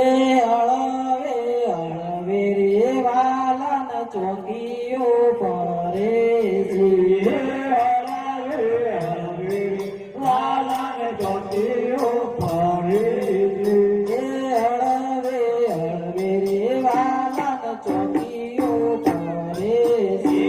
અળવે અળવે રે વાલન ચોકીઓ પરે છે અળવે અળવે વાલન ચોકીઓ પરે છે અળવે અળવે રે વાલન ચોકીઓ પરે છે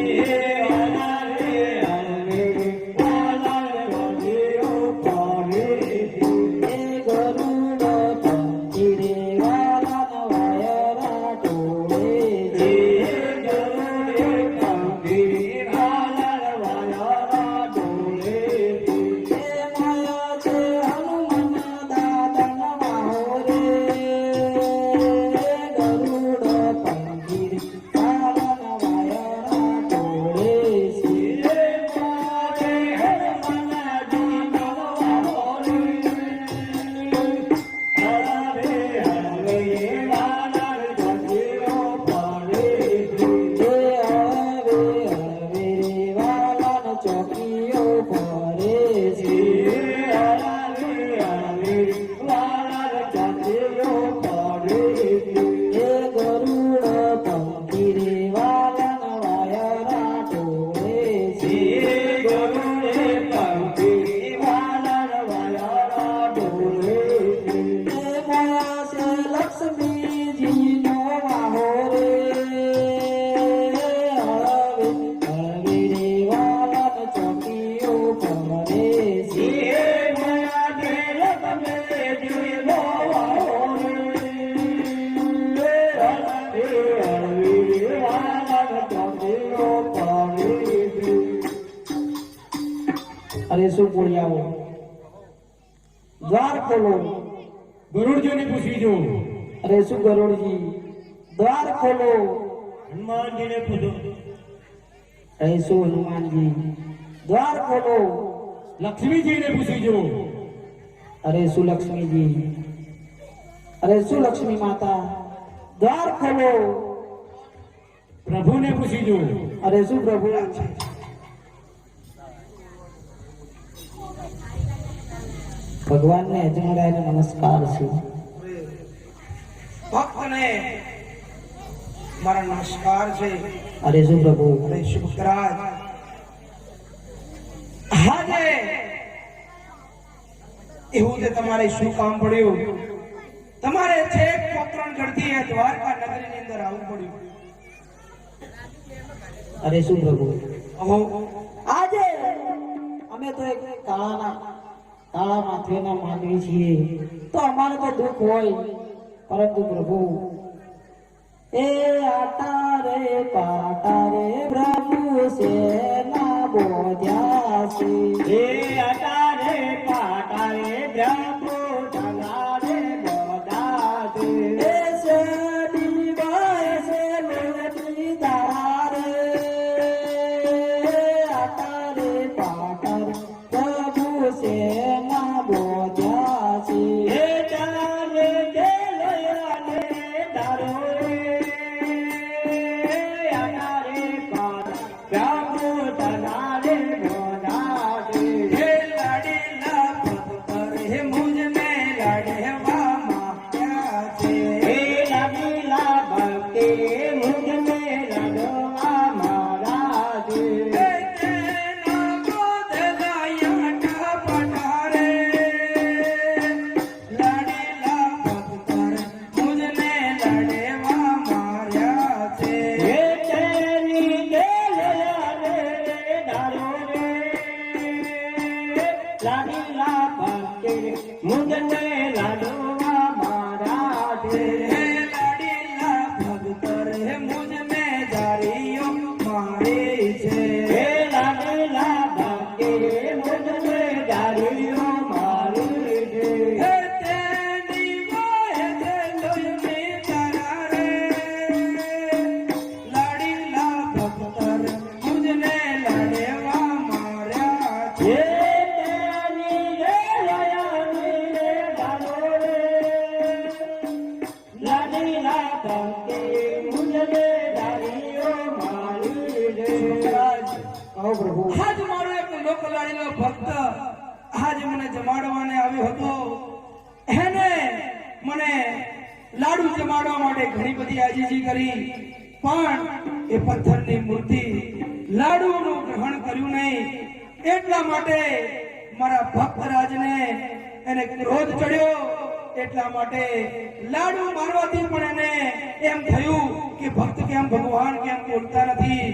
अरे શું બોલ્યાઓ દ્વાર ખોલો ગરુડજીને પૂછી જો અરે શું ગરુડજી દ્વાર ખોલો હનુમાનજીને પૂછો અરે શું હનુમાનજી દ્વાર ખોલો લક્ષ્મીજીને પૂછી જો અરે શું લક્ષ્મીજી અરે શું લક્ષ્મી માતા દ્વાર ખોલો પ્રભુને પૂછી જો અરે શું પ્રભુ ભગવાન ને અજમરાય નમસ્કાર છે ભક્તને મારા નમસ્કાર છે અરે શું પ્રભુ અરે શુભરાજ આજે એવું તે તમારે શું કામ પડ્યું તમારે છેક પોકરણગઢથી એ દ્વારકા નગરીની અંદર આવવું પડ્યું અરે શું પ્રભુ અહો આજે અમે તો એક કાળા માથેના માનવી છીએ તો અમારે તો દુઃખ હોય પરંતુ પ્રભુ એ આટા રે પાટા રે પ્રભુ છે ના બોધ્યા છે એ આટા રે પાટા રે પ્રભુ તલા રે બોધા છે એ છે દીવાય છે લોટી તારા રે આટા રે પાટા રે પ્રભુ છે ના બોધ્યા છે એ ચાલે દેલયા ને દારો રે આટા રે પાટા પ્રભુ તલા રે બોધા છે હે લાડીલા પત્તર હે મુझ में लड़वा माया છે હે લાગીલા ભક્તિ મુझ में લડવા મારા છે લાગીલા ભક્તિ મુજને લાડવા મારા છે હે લાગીલા ભક્તિ મુજને જારીઓ મારી છે હે તેની દેલયાની રે દારો રે લાગીલા ભક્તિ મુજને જારીઓ મારી છે કહો પ્રભુ આજ મારો એક લોકલાડીનો ભક્ત આજ મને જમાડવાને આવ્યો હતો એને મને લાડુ જમાડવા માટે ઘણી બધી આજીજી કરી, પણ એ પથ્થરની મૂર્તિ લાડુનું ગ્રહણ કર્યું નહીં. એટલા માટે મારા ભક્તરાજને એને ક્રોધ ચડ્યો. એટલા માટે લાડુ મારવાથી પણ એને એમ થયું કે ભક્ત કેમ ભગવાન કેમ બોલતા નથી.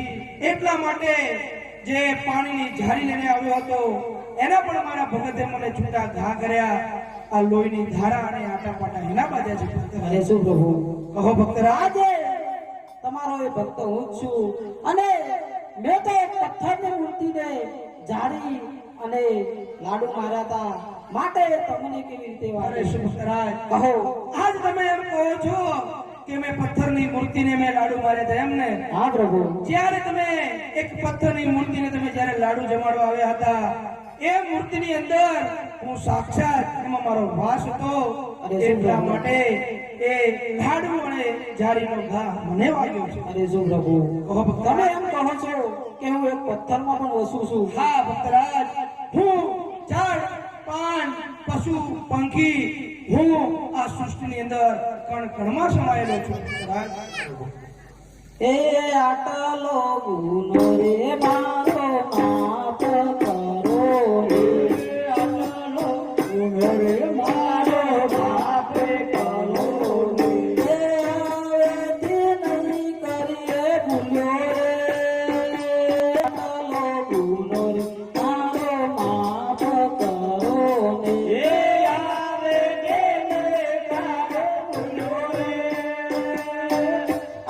એટલા માટે જે પાણીની ઝારી લઈને આવ્યો હતો એના પણ મારા ભગતે મને છૂટા ઘા કર્યા. આ લોહીની ધારા અને આટા પાટા એના બાજ્યા છે. અરે શું પ્રભુ, કહો ભક્તરાજ. આજે તમારો એ ભક્ત હું જ છું, અને મેં તો એક પથ્થરની મૂર્તિને જાળી અને લાડુ માર્યા હતા, માટે તમને કેવી રીતે અરે વાગે? શું ભક્તરાજ, કહો. આજ તમે એમ કહો છો કે મેં પથ્થરની મૂર્તિને મેં લાડુ માર્યા હતા એમ ને? હા પ્રભુ. જ્યારે તમે એક પથ્થરની મૂર્તિને તમે જ્યારે લાડુ જમાડવા આવ્યા હતા, એ મૂર્તિની અંદર હું સાક્ષાત એમાં મારો વાસ હતો. એટલા માટે એ લાડુ અને જારીનો ઘા મને વાગ્યો છે. અરે શું પ્રભુ, કહો તમે ભક્તરાજ. એમ કહો છો કે હું એક પથ્થરમાં પણ વસું છું? હા ભક્તરાજ, હું ઝાડ પાન પશુ પંખી, હું આ સૃષ્ટિની અંદર કણ કણમાં સમાયેલો છું. ભક્તરાજ, એ આટલો ગુનો રે મારો માફ કરો રે, આટલો ગુનો રે મારો માફ કરો રે, એ હવેથી નહીં કરીએ ભૂલ્યો રે, આટલો ગુનો રે મારો માફ કરો રે, એ આવે કે નહીં કાઢો ભૂલ્યો રે,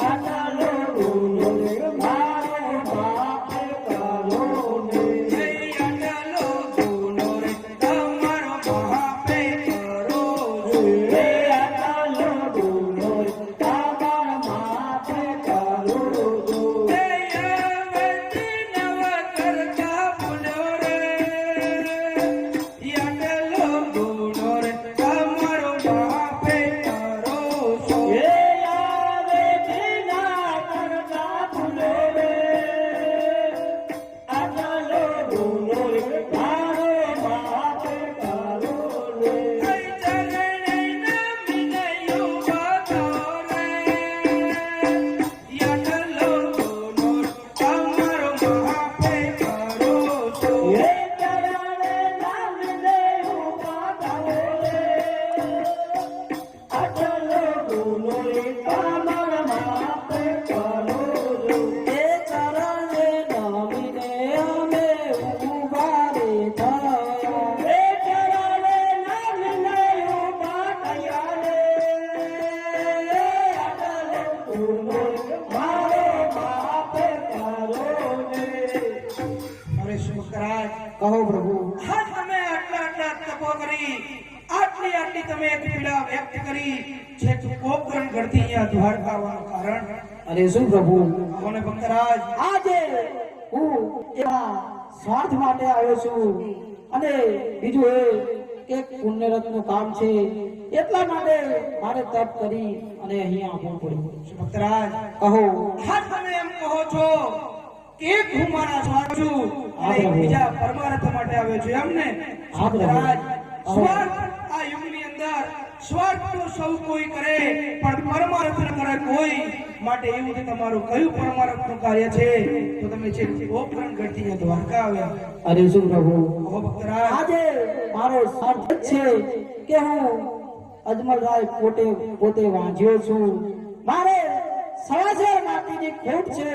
આટલો ગુનો રે મારો માફ કરો રે. જય આટલો ગુનો રે તમારો મહાપે કરો છો. એ આટલો ગુનો રે તમારા માથે કરું છું. જય અવતી નવ કરતા ભૂલ્યો રે, આટલો ગુનો રે તમારો મહાપે કરો છો. એ આવે કે ના કરતા ભૂલ્યો રે, આટલો ગુનો રે મારો માફ કરો રે. જય ચરણે નમીને યુવતો રે, આટલો ગુનો રે તમારો મહાપે કરો છો. એ ચરણે નામને ઉભા થાઓ રે, આટલો ગુનો રે તમારા માથે કરો રે. એ ચરણે નમીને અમે ઊભા રે થયા. એ ચરણે નામને ઉભા થયા રે, આટલો ગુનો રે મારો માફ કરો રે. અરે શું ભક્તરાજ, કહો પ્રભુ. આજ તમે આટલા તપો કરી, આટલી તમે એક પીડા વ્યક્ત કરી છે, તો પોકરણ ઘડતી અહીંયા દ્વારકા આવવાનું કારણ? અરે શું પ્રભુ, કોને ભક્તરાજ? આજે હું એવા સ્વાર્થ માટે આવ્યો છું, અને બીજું એ કે પુણ્યરથનું કામ છે, એટલા માટે મારે તપ કરી અને અહીંયા આવવું પડ્યું. શું ભક્તરાજ, કહો. આજ તમે એમ કહો છો કે એક હું મારા સ્વાર્થ છું અને એક બીજા પરમાર્થ માટે આવ્યો છું એમ ને? હા, પ્રભુ. ભક્તરાજ, સ્વાર્થ આ યુગની અંદર સ્વાર્થ તો સૌ કોઈ કરે, પણ પરમાર્થ ન કરે કોઈ. માટે એવું કે તમારું કયું પરમાર્થનું કાર્ય છે, તો તમે છે પોકરણ ઘડતી અહીંયા દ્વારકા આવ્યા. અરે શું પ્રભુ, કહો ભક્તરાજ. આજે મારો સ્વાર્થ છે કે હું અજમલરાય પોતે વાંચ્યો છું. મારે સવાસર માટીની ખોટ છે,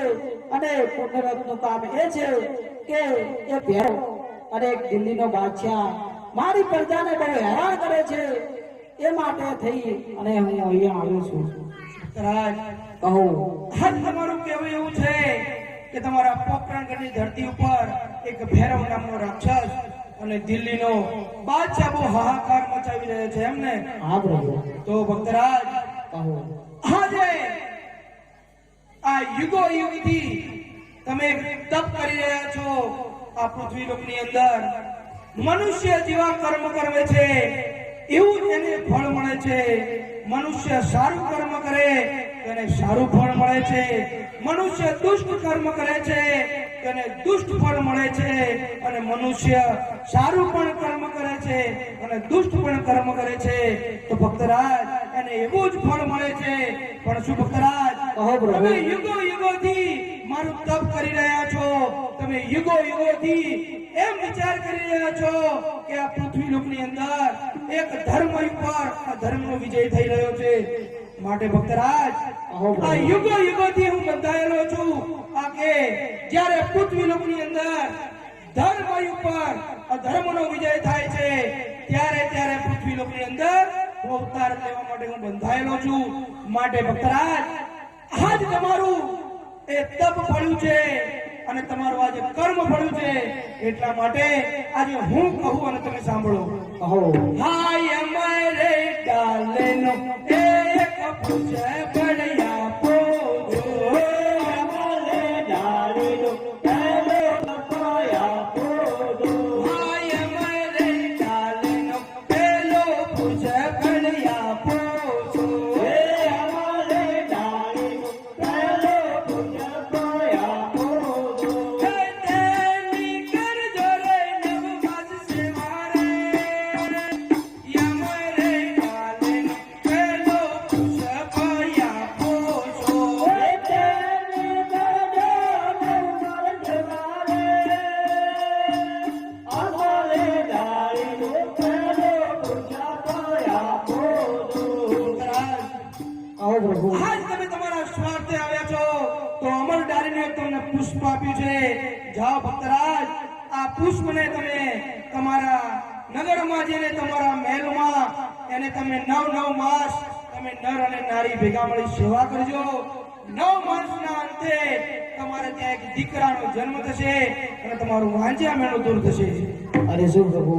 અને પુણ્યરથનું કામ એ છે કે એ ભેરો અને એક દિલ્હીનો બાદશાહ મારી પ્રજાને બહુ હેરાન કરે છે, એ માટે થઈ અને હું અહીંયા આવ્યો છું. ભક્તરાજ, કહો. આજ તમારું કહેવું એવું છે કે તમારા પોકરણગઢની ધરતી ઉપર એક ભૈરવ નામનો રાક્ષસ અને દિલ્હીનો બાદશાહ બહુ હાહાકાર મચાવી રહ્યો છે એમને? હા પ્રભુ. તો ભક્તરાજ, કહો. આજે આ યુગો યુગથી તમે તપ કરી રહ્યા છો આ પૃથ્વી લોકની અંદર. મનુષ્ય જેવા કર્મ કરે છે એવું જ એને ફળ મળે છે. મનુષ્ય સારું કર્મ કરે તેને સારું ફળ મળે છે, મનુષ્ય દુષ્ટ કર્મ કરે છે તેને દુષ્ટ ફળ મળે છે, અને મનુષ્ય સારું પણ કર્મ કરે છે અને દુષ્ટ પણ કર્મ કરે છે. તો ભક્તરાજ, અને એવું જ ફળ મળે છે. પણ શું ભક્તરાજ, કહો પ્રભુ. તમે યુગો યુગોથી મારું તપ કરી રહ્યા છો. તમે યુગો યુગોથી એમ વિચાર કરી રહ્યા છો કે આ પૃથ્વી લોકની અંદર એક ધર્મ ઉપર અધર્મનો વિજય થઈ રહ્યો છે. માટે ભક્તરાજ, કહો પ્રભુ. આ યુગો યુગોથી હું બંધાયેલો છું આ કે જ્યારે પૃથ્વી લોકની અંદર ધર્મ ઉપર અધર્મનો વિજય થાય છે ત્યારે પૃથ્વી લોકની અંદર અવતાર લેવા માટે હું બંધાયેલો છું. માટે ભક્તરાજ, આજ તમારું એ તપ ફળ્યું છે અને તમારું આજે કર્મ ફળ્યું છે. એટલા માટે આજે હું કહું અને તમે સાંભળો. કહો. હાય અમારે ડાલેનો એક પૂછ પડ્યા પોજો. અમારે ડાળીનો પહેલો કપાયા પોદો. હાય અમારે ડાલેનો પેલો પૂછ પડ્યા પોજો. હે અમારે ડાળીનો પહેલો કપાયા પોદો. તેની કરજો રે નવવાસ સેવારે. યમરે ડાલેનો પેલો પૂછ પડ્યા પોજો. તેની કરજો નવવાસ સેવારે. અમારે ડાળીનો પહેલો કપાયા પોદો. કહો પ્રભુ. આજ તમે તમારા સ્વાર્થે આવ્યા છો તો અમર ડાળીને તમને પુષ્પ આપ્યું છે. જાઓ ભક્તરાજ, આ પુષ્પને તમે તમારા નગરમાં જઈને તમારા મહેલમાં એને તમે 9 માસ તમે નર અને નારી ભેગા મળી સેવા કરજો. 9 માસના અંતે તમારે ત્યાં એક દીકરાનો જન્મ થશે અને તમારું વાંચ્યા મેળો દૂર થશે. અરે શું પ્રભુ,